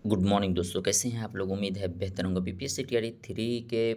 Good morning दोस्तों, कैसे हैं आप लोग? उम्मीद है बेहतर होंगे। बीपीएससी टीआरई 3 के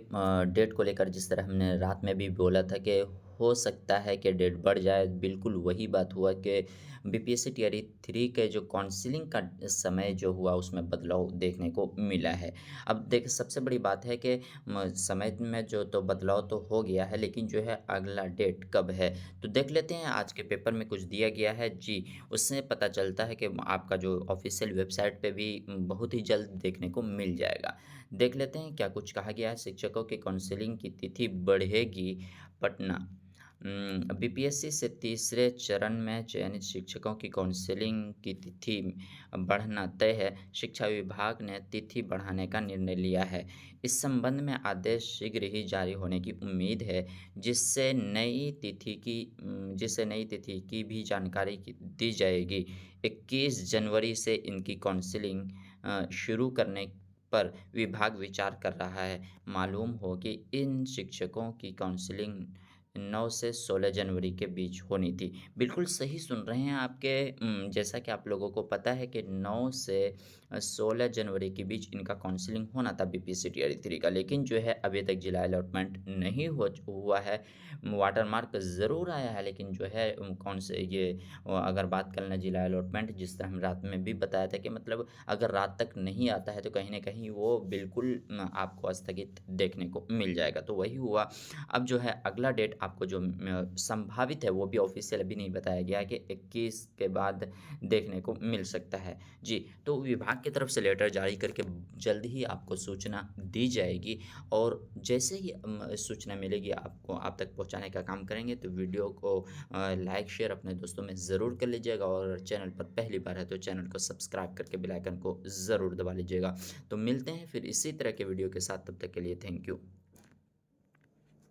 डेट को लेकर जिस तरह हमने रात में भी बोला था कि हो सकता है कि डेट बढ़ जाए, बिल्कुल वही बात हुआ कि बीपीएससी टीआरई 3 के जो काउंसलिंग का समय जो हुआ उसमें बदलाव देखने को मिला है। अब देखिए, सबसे बड़ी बात है कि समय में जो तो बदलाव तो हो गया है, लेकिन जो है अगला डेट कब है? तो देख लेते हैं, आज के पेपर में कुछ दिया गया है जी। उससे पता चलता है कि आपका जो ऑफ़िशियल वेबसाइट पे भी बहुत ही जल्द देखने को मिल जाएगा। देख लेते हैं क्या कुछ कहा गया है। शिक्षकों की काउंसलिंग की तिथि बढ़ेगी। पटना। बीपीएससी से तीसरे चरण में चयनित शिक्षकों की काउंसलिंग की तिथि बढ़ना तय है। शिक्षा विभाग ने तिथि बढ़ाने का निर्णय लिया है। इस संबंध में आदेश शीघ्र ही जारी होने की उम्मीद है, जिससे नई तिथि की भी जानकारी दी जाएगी। 21 जनवरी से इनकी काउंसलिंग शुरू करने पर विभाग विचार कर रहा है। मालूम हो कि इन शिक्षकों की काउंसलिंग 9 से 16 जनवरी के बीच होनी थी। बिल्कुल सही सुन रहे हैं आपके जैसा कि आप लोगों को पता है कि 9 से 16 जनवरी के बीच इनका काउंसलिंग होना था बीपीएससी टीआरई 3 का, लेकिन जो है अभी तक जिला अलॉटमेंट नहीं हुआ है। वाटर मार्क ज़रूर आया है, लेकिन जो है कौन से ये अगर बात कर लें जिला अलॉटमेंट, जिस तरह हम रात में भी बताया था कि मतलब अगर रात तक नहीं आता है तो कहीं न कहीं वो बिल्कुल आपको स्थगित देखने को मिल जाएगा, तो वही हुआ। अब जो है अगला डेट आपको जो संभावित है वो भी ऑफ़िशियल अभी नहीं बताया गया है कि 21 के बाद देखने को मिल सकता है। जी, तो विभाग की तरफ से लेटर जारी करके जल्द ही आपको सूचना दी जाएगी, और जैसे ही सूचना मिलेगी आपको आप तक पहुँचाने का काम करेंगे। तो वीडियो को लाइक शेयर अपने दोस्तों में ज़रूर कर लीजिएगा, और चैनल पर पहली बार है तो चैनल को सब्सक्राइब करके बेल आइकन को ज़रूर दबा लीजिएगा। तो मिलते हैं फिर इसी तरह के वीडियो के साथ, तब तक के लिए थैंक यू।